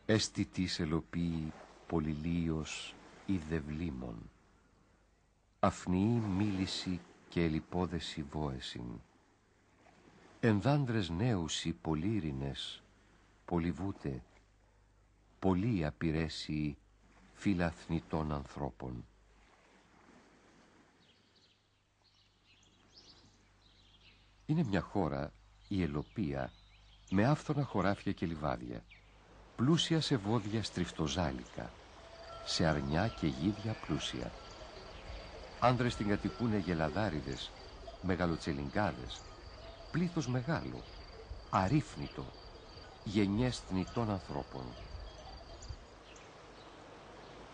Αισθητής ελοπίη πολυλίος ιδευλήμων, αφνιή μίληση και ελιπόδεση βόεσιν. Ενδάντρες νέουσι πολύρινες, πολυβούτε, πολλοί απειρέσει φιλαθνητών ανθρώπων. Είναι μια χώρα, η Ελοπία, με άφθονα χωράφια και λιβάδια, πλούσια σε βόδια στριφτοζάλικα, σε αρνιά και γίδια πλούσια. Άνδρες την κατοικούνε γελαδάριδες, μεγαλοτσελιγκάδες, πλήθος μεγάλο, αρρύθμιτο, γενιές θνητών ανθρώπων.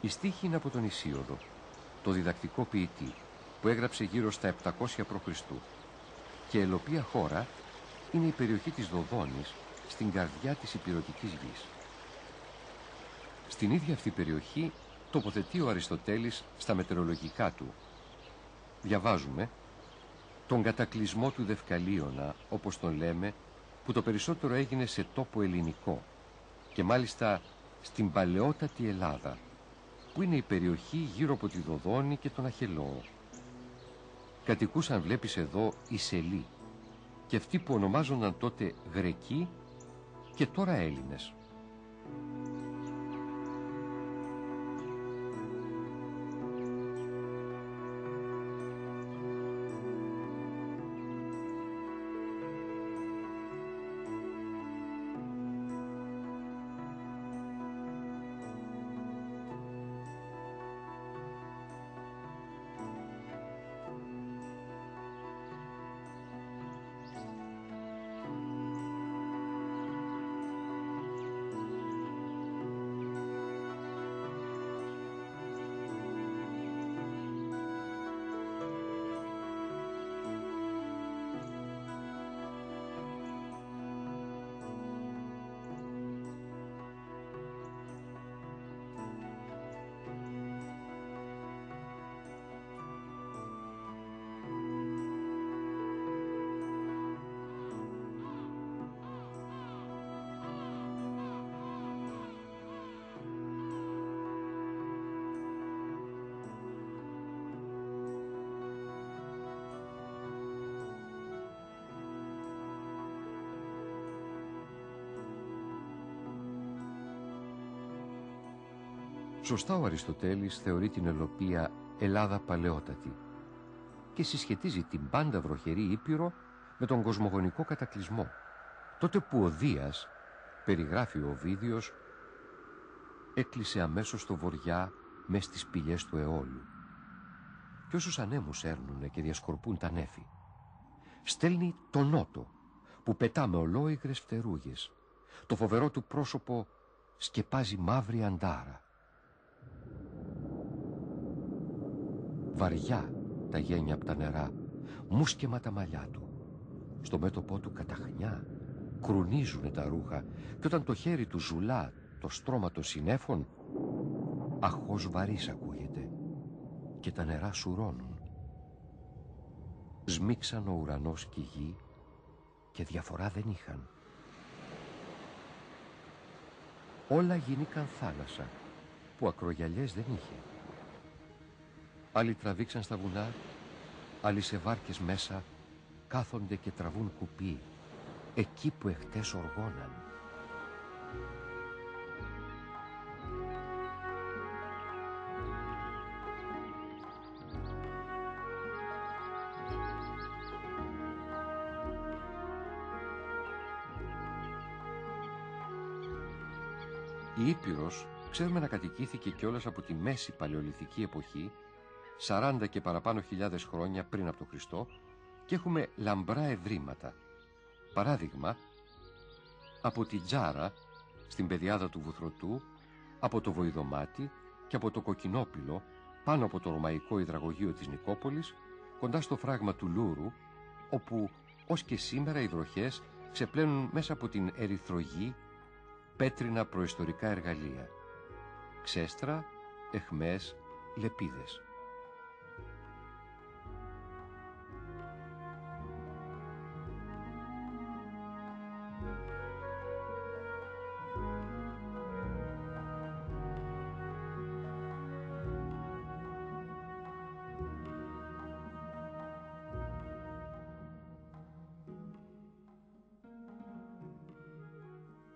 Η στίχη είναι από τον Ησίοδο, το διδακτικό ποιητή, που έγραψε γύρω στα 700 π.Χ. Και η Ελοπία χώρα είναι η περιοχή της Δοδόνης, στην καρδιά της υπηρωτικής γης. Στην ίδια αυτή περιοχή τοποθετεί ο Αριστοτέλης στα μετεωρολογικά του. Διαβάζουμε τον κατακλυσμό του Δευκαλίωνα, όπως τον λέμε, που το περισσότερο έγινε σε τόπο ελληνικό και μάλιστα στην παλαιότατη Ελλάδα, που είναι η περιοχή γύρω από τη Δοδόνη και τον Αχελώο. Κατοικούσαν, βλέπεις εδώ, οι Σελοί, και αυτοί που ονομάζονταν τότε Γρεκοί και τώρα Έλληνες. Σωστά ο Αριστοτέλης θεωρεί την Ελοπία Ελλάδα παλαιότατη και συσχετίζει την πάντα βροχερή Ήπειρο με τον κοσμογονικό κατακλυσμό, τότε που ο Δίας, περιγράφει ο Οβίδιος, έκλεισε αμέσως στο βοριά μες στις πηγές του αιώλου και όσους ανέμους έρνουνε και διασκορπούν τα νέφη. Στέλνει τον Νότο που πετά με ολόιγρες φτερούγες, το φοβερό του πρόσωπο σκεπάζει μαύρη αντάρα. Βαριά τα γένια από τα νερά, μουσκεμα τα μαλλιά του. Στο μέτωπό του καταχνιά κρουνίζουνε τα ρούχα και όταν το χέρι του ζουλά το στρώμα των συννέφων, αχώς βαρύς ακούγεται και τα νερά σουρώνουν. Σμίξαν ο ουρανός και η γη και διαφορά δεν είχαν. Όλα γίνηκαν θάλασσα που ακρογιαλιές δεν είχε. Άλλοι τραβήξαν στα βουνά, άλλοι σε βάρκες μέσα κάθονται και τραβούν κουπί, εκεί που εχτες οργώναν. Η Ήπειρος ξέρουμε να κατοικήθηκε κιόλας από τη μέση παλαιολιθική εποχή, 40 και παραπάνω χιλιάδες χρόνια πριν από τον Χριστό, και έχουμε λαμπρά ευρήματα. Παράδειγμα, από τη Τζάρα, στην πεδιάδα του Βουθρωτού, από το Βοηδομάτι και από το Κοκκινόπυλο, πάνω από το ρωμαϊκό υδραγωγείο της Νικόπολης, κοντά στο φράγμα του Λούρου, όπου ως και σήμερα οι βροχές ξεπλένουν μέσα από την ερυθρογή πέτρινα προϊστορικά εργαλεία. Ξέστρα, αιχμές, λεπίδες.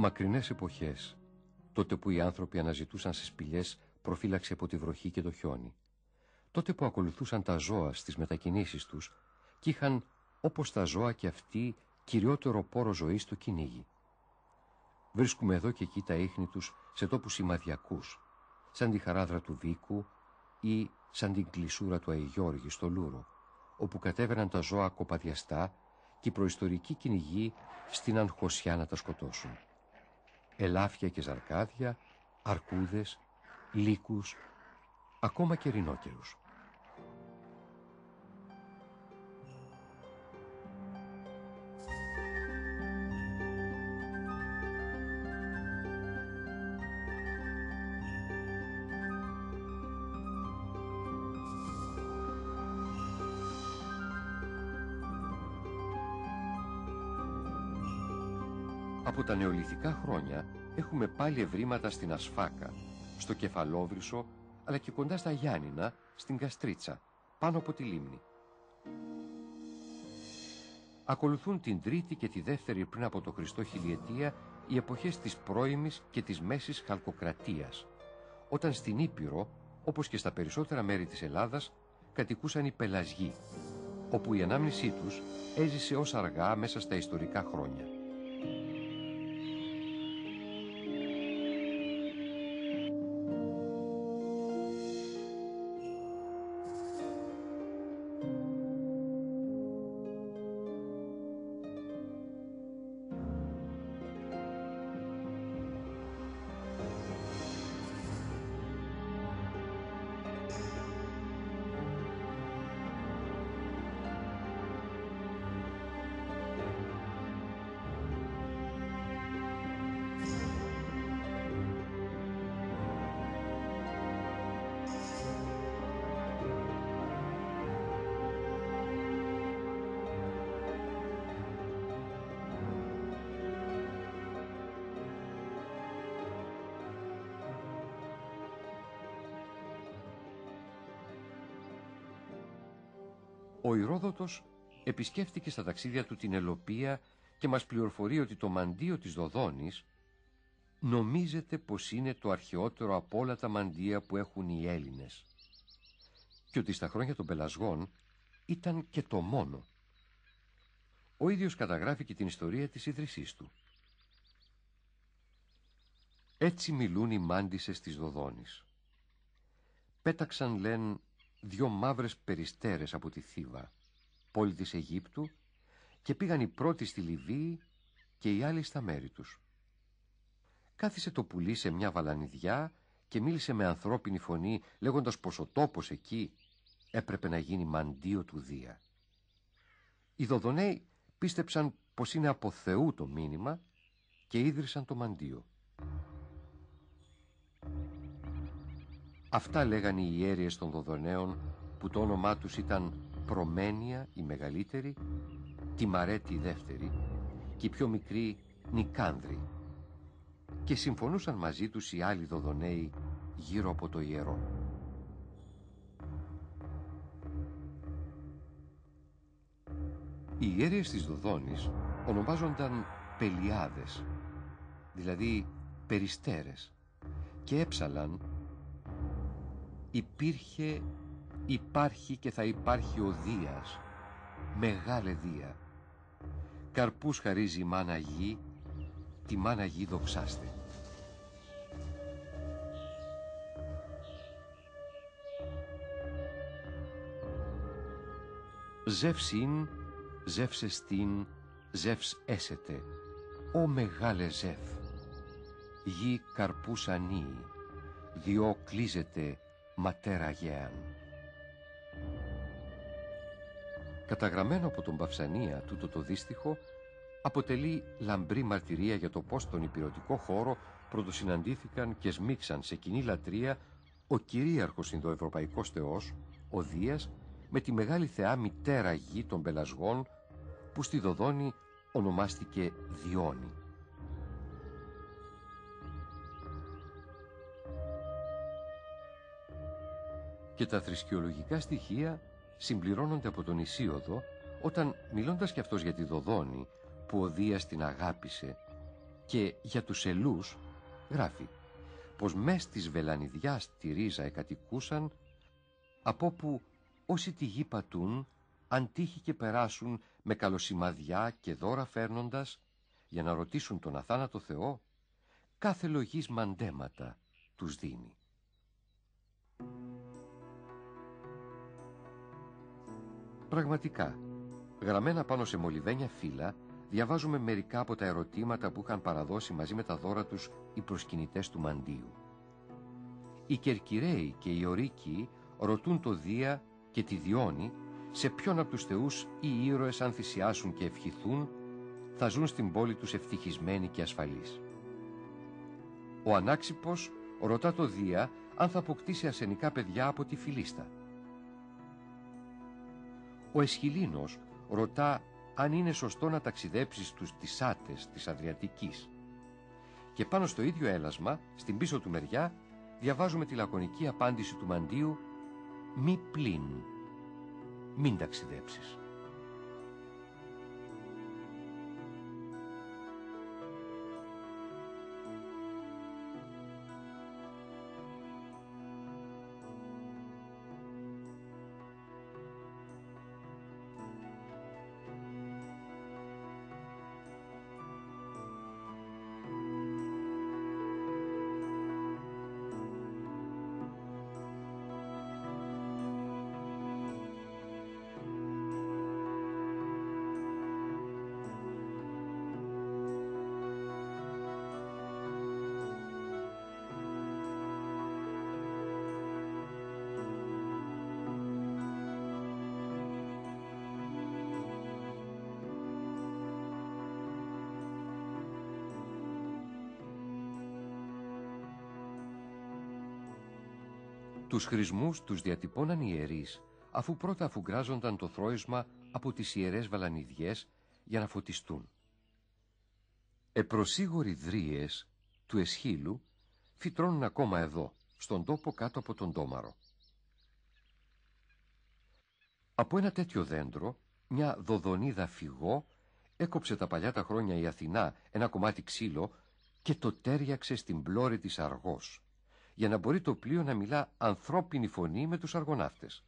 Μακρινές εποχές, τότε που οι άνθρωποι αναζητούσαν σε σπηλιές προφύλαξη από τη βροχή και το χιόνι. Τότε που ακολουθούσαν τα ζώα στις μετακινήσεις τους και είχαν, όπως τα ζώα και αυτοί, κυριότερο πόρο ζωής στο κυνήγι. Βρίσκουμε εδώ και εκεί τα ίχνη τους σε τόπους σημαδιακούς, σαν τη χαράδρα του Βίκου ή σαν την κλεισούρα του Αϊγιώργη στο Λούρο, όπου κατέβαιναν τα ζώα κοπαδιαστά και οι προϊστορικοί κυνηγοί στην Αγχωσιά να τα σκοτώσουν. Ελάφια και ζαρκάδια, αρκούδες, λύκους, ακόμα και ρινόκερους. Από τα νεολιθικά χρόνια έχουμε πάλι ευρήματα στην Ασφάκα, στο Κεφαλόβρυσο, αλλά και κοντά στα Γιάννηνα, στην Καστρίτσα, πάνω από τη λίμνη. Ακολουθούν την τρίτη και τη δεύτερη πριν από το Χριστό χιλιετία οι εποχές της πρώιμης και της μέσης χαλκοκρατίας, όταν στην Ήπειρο, όπως και στα περισσότερα μέρη της Ελλάδας, κατοικούσαν οι πελασγοί, όπου η ανάμνησή τους έζησε ως αργά μέσα στα ιστορικά χρόνια. Ο Ηρόδοτος επισκέφτηκε στα ταξίδια του την Ελοπία και μας πληροφορεί ότι το μαντίο της Δοδόνης νομίζεται πως είναι το αρχαιότερο από όλα τα μαντεία που έχουν οι Έλληνες και ότι στα χρόνια των πελασγών ήταν και το μόνο. Ο ίδιος καταγράφει και την ιστορία της ίδρυσής του. Έτσι μιλούν οι μάντισες της Δοδόνης. Πέταξαν, λένε, 2 μαύρες περιστέρες από τη Θήβα, πόλη της Αιγύπτου, και πήγαν οι πρώτοι στη Λιβύη και οι άλλοι στα μέρη τους. Κάθισε το πουλί σε μια βαλανιδιά και μίλησε με ανθρώπινη φωνή, λέγοντας πως ο τόπος εκεί έπρεπε να γίνει μαντίο του Δία. Οι Δοδοναίοι πίστεψαν πως είναι από Θεού το μήνυμα και ίδρυσαν το μαντίο. Αυτά λέγανε οι ιέρειες των Δοδοναίων, που το όνομά τους ήταν Προμένια η μεγαλύτερη, Τιμαρέτη η δεύτερη και η πιο μικρή Νικάνδρη, και συμφωνούσαν μαζί τους οι άλλοι Δοδοναίοι γύρω από το ιερό. Οι ιέρειες της Δοδόνης ονομάζονταν Πελιάδες, δηλαδή περιστέρες, και έψαλαν «Υπήρχε, υπάρχει και θα υπάρχει ο Δίας, μεγάλε Δία. Καρπούς χαρίζει η μάνα γη, τη μάνα γη δοξάστε». Ζεύς ειν, ζεύς εστίν, ζεύς έσετε, ο μεγάλε Ζεύ. Γη καρπούς ανίη, διό κλείζεται ματέρα γέαν. Καταγραμμένο από τον Παυσανία τούτο το δύστιχο αποτελεί λαμπρή μαρτυρία για το πως στον ηπειρωτικό χώρο πρωτοσυναντήθηκαν και σμίξαν σε κοινή λατρεία ο κυρίαρχος Ινδοευρωπαϊκός θεός, ο Δίας, με τη μεγάλη θεά μητέρα γη των πελασγών, που στη Δοδόνη ονομάστηκε Διόνη. Και τα θρησκεολογικά στοιχεία συμπληρώνονται από τον Ησίοδο, όταν, μιλώντας κι αυτός για τη Δοδόνη που ο Δίας την αγάπησε Και για τους Ελούς γράφει πως μες της βελανιδιάς τη ρίζα εκατοικούσαν, από όπου όσοι τη γη πατούν, αν τύχει και περάσουν με καλοσημαδιά και δώρα φέρνοντας, για να ρωτήσουν τον αθάνατο Θεό, κάθε λογής μαντέματα τους δίνει. Πραγματικά, γραμμένα πάνω σε μολυβένια φύλλα, διαβάζουμε μερικά από τα ερωτήματα που είχαν παραδώσει μαζί με τα δώρα τους οι προσκυνητές του μαντείου. Οι Κερκυραίοι και οι Ορίκοι ρωτούν το Δία και τη Διόνη σε ποιον από τους θεούς οι ήρωες, αν θυσιάσουν και ευχηθούν, θα ζουν στην πόλη τους ευτυχισμένοι και ασφαλείς. Ο Ανάξιπος ρωτά το Δία αν θα αποκτήσει αρσενικά παιδιά από τη Φιλίστα. Ο Εσχυλίνος ρωτά αν είναι σωστό να ταξιδέψει στους Τισάτες της Αδριατικής. Και πάνω στο ίδιο έλασμα, στην πίσω του μεριά, διαβάζουμε τη λακωνική απάντηση του μαντείου «Μη πλην, μην ταξιδέψεις». Τους χρησμούς τους διατυπώναν οι ιερείς, αφού πρώτα αφουγκράζονταν το θρώισμα από τις ιερές βαλανιδιές για να φωτιστούν. Επροσίγοροι δρύες του Εσχύλου φυτρώνουν ακόμα εδώ, στον τόπο κάτω από τον Τόμαρο. Από ένα τέτοιο δέντρο, μια δοδονίδα φυγό, έκοψε τα παλιά τα χρόνια η Αθηνά ένα κομμάτι ξύλο και το τέριαξε στην πλώρη της Αργός, για να μπορεί το πλοίο να μιλά ανθρώπινη φωνή με τους αργοναύτες.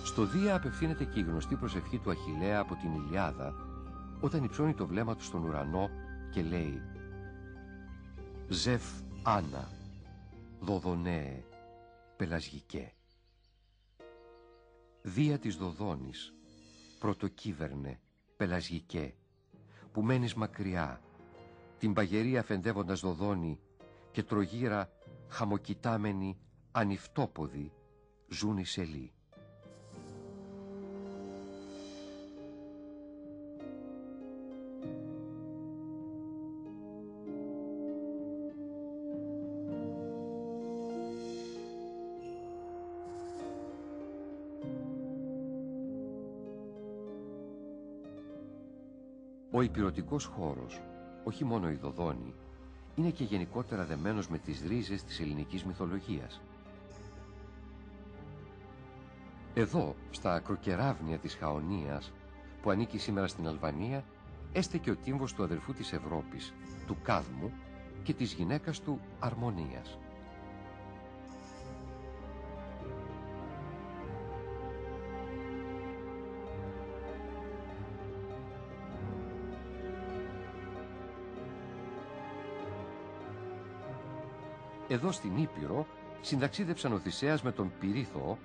Στο Δία απευθύνεται και η γνωστή προσευχή του Αχιλλέα από την Ηλιάδα, όταν υψώνει το βλέμμα του στον ουρανό και λέει «Ζεφ Άννα, Δοδονέε, πελασγικέ». Δία της Δοδόνης, πρωτοκύβερνε, πελασγικέ, που μένεις μακριά, την παγερή αφεντεύοντας Δοδόνη και τρογύρα χαμοκοιτάμενη ανυφτόποδη, ζουν οι σελοί. Ο ηπειρωτικός χώρος, όχι μόνο η Δοδόνη, είναι και γενικότερα δεμένος με τις ρίζες της ελληνικής μυθολογίας. Εδώ, στα ακροκεράβνια της Χαονίας, που ανήκει σήμερα στην Αλβανία, έστεκε ο τύμβος του αδερφού της Ευρώπης, του Κάδμου, και της γυναίκας του Αρμονίας. Εδώ στην Ήπειρο συνταξίδεψαν ο Θησέας με τον Πυρίθωο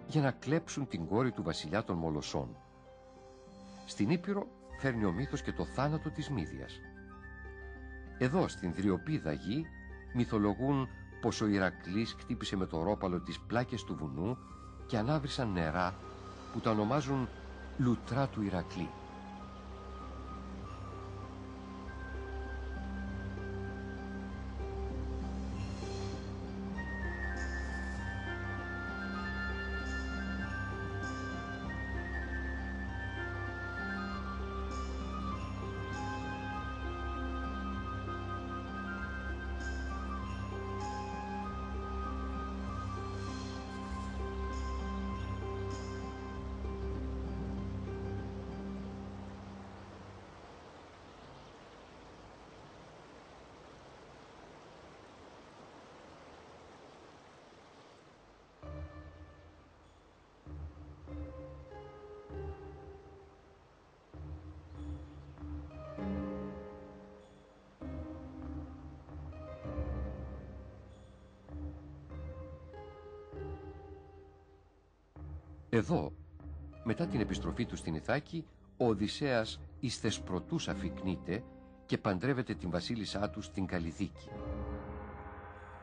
για να κλέψουν την κόρη του βασιλιά των Μολοσσών. Στην Ήπειρο φέρνει ο μύθος και το θάνατο της Μύδιας. Εδώ στην Δριοπίδα γη μυθολογούν πως ο Ηρακλής χτύπησε με το ρόπαλο τις πλάκες του βουνού και ανάβρισαν νερά που τα ονομάζουν λουτρά του Ηρακλή. Εδώ, μετά την επιστροφή του στην Ιθάκη, ο Οδυσσέας εις Θεσπρωτούς αφικνείται και παντρεύεται την βασίλισσά του στην Καλλιδίκη.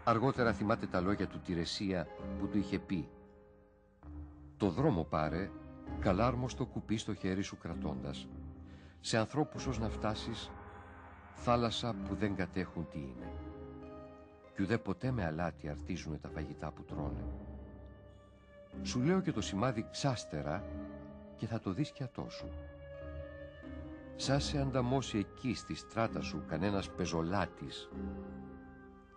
Αργότερα θυμάται τα λόγια του Τηρεσία που του είχε πει: «Το δρόμο πάρε, καλάρμοστο κουπί στο χέρι σου κρατώντας, σε ανθρώπους ως να φτάσεις, θάλασσα που δεν κατέχουν τι είναι. Κι ουδέ ποτέ με αλάτι αρτίζουνε τα φαγητά που τρώνε. Σου λέω και το σημάδι ξάστερα και θα το δεις κι ατό σου. Σαν σε ανταμώσει εκεί στη στράτα σου κανένας πεζολάτης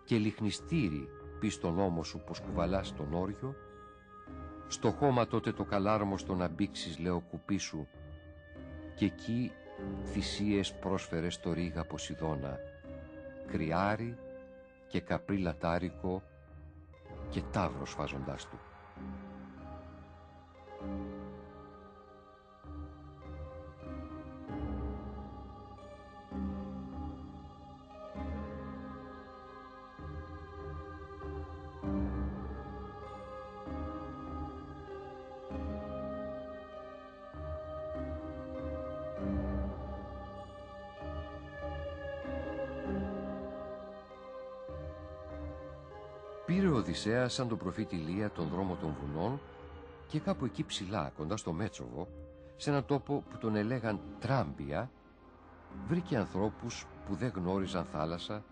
και λιχνιστήρι πει στον ώμο σου πως κουβαλάς τον όριο, στο χώμα τότε το καλάρμοστο να μπήξεις, λέω, κουπί σου, και εκεί θυσίες πρόσφερε στο ρίγα Ποσειδώνα, κρυάρι και καπρί λατάρικο και ταύρος φάζοντάς του». Πήρε ο Οδυσσέας σαν τον προφήτη Ηλία τον δρόμο των βουνών και κάπου εκεί ψηλά, κοντά στο Μέτσοβο, σε έναν τόπο που τον ελέγαν Τράμπια, βρήκε ανθρώπους που δεν γνώριζαν θάλασσα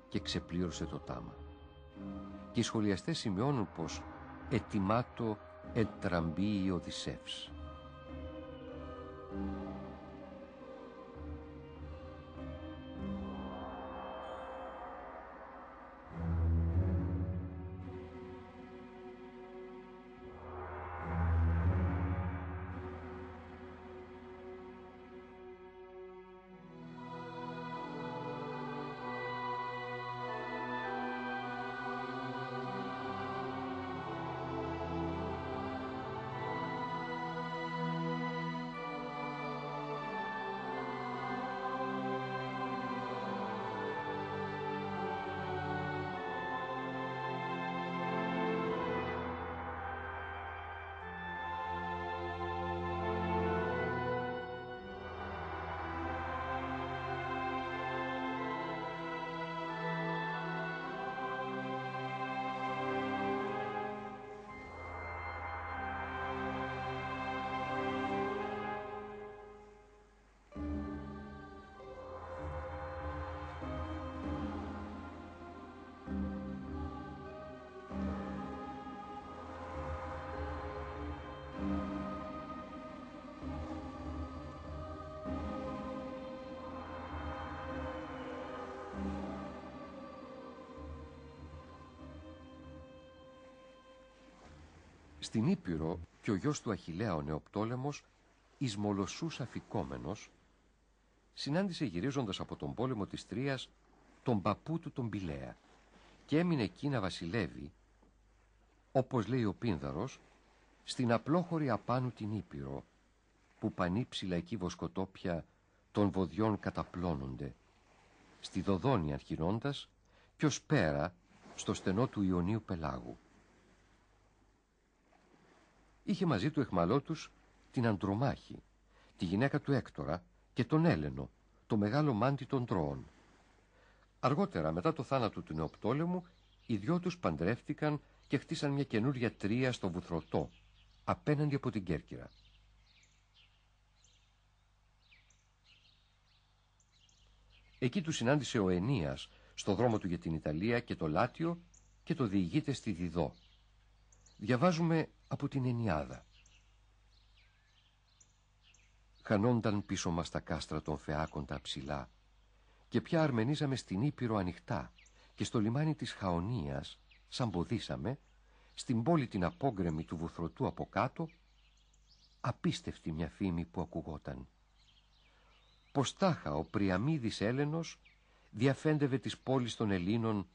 και ξεπλήρωσε το τάμα. Και οι σχολιαστές σημειώνουν πως «ετοιμάτο εν τραμπίη Οδυσσεύς». Στην Ήπειρο και ο γιος του Αχιλλέα ο Νεοπτόλεμος, εις Μολοσσούς αφικόμενος, συνάντησε γυρίζοντας από τον πόλεμο της Τρίας τον παππού του τον Πηλαία και έμεινε εκεί να βασιλεύει, όπως λέει ο Πίνδαρος, στην απλόχωρη απάνου την Ήπειρο, που πανύψηλα εκεί βοσκοτόπια των βοδιών καταπλώνονται, στη Δοδόνη αρχινώντας και ως πέρα στο στενό του Ιωνίου πελάγου. Είχε μαζί του εχμαλώτους την Αντρομάχη, τη γυναίκα του Έκτορα, και τον Έλενο, το μεγάλο μάντι των Τρώων. Αργότερα, μετά το θάνατο του Νεοπτόλεμου, οι δυο τους παντρεύτηκαν και χτίσαν μια καινούρια Τρία στο Βουθρωτό, απέναντι από την Κέρκυρα. Εκεί του συνάντησε ο Ενίας στο δρόμο του για την Ιταλία και το Λάτιο και το διηγείται στη Διδό. Διαβάζουμε από την Ενιάδα. Χανόνταν πίσω μας τα κάστρα των Φεάκων τα ψηλά και πια αρμενίζαμε στην Ήπειρο ανοιχτά και στο λιμάνι της Χαονίας, σαν ποδήσαμε, στην πόλη την απόγκρεμη του Βουθρωτού από κάτω, απίστευτη μια φήμη που ακουγόταν. Πως τάχα ο Πριαμίδης Έλενος διαφέντευε της πόλης των Ελλήνων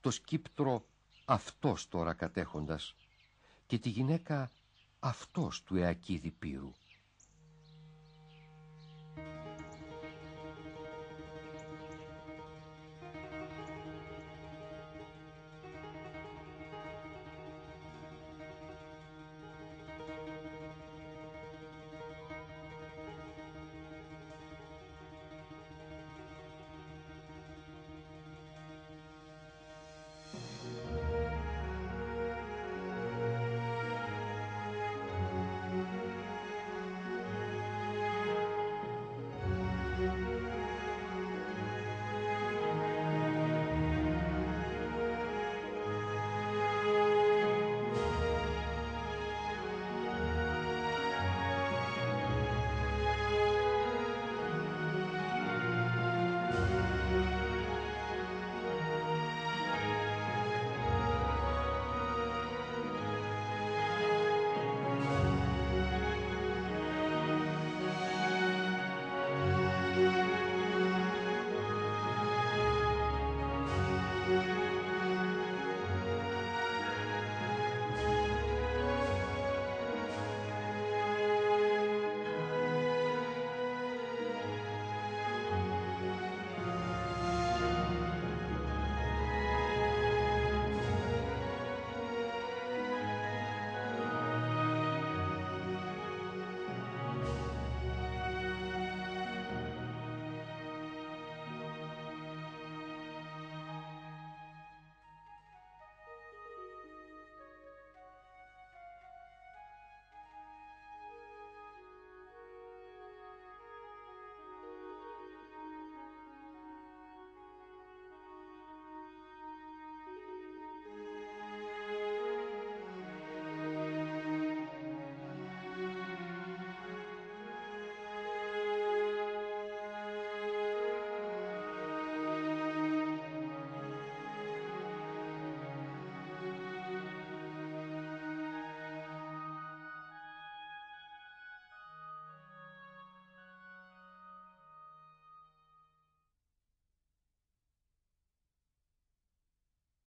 το σκύπτρο αυτός τώρα κατέχοντας και τη γυναίκα αυτός του Αακίδη Πύρου.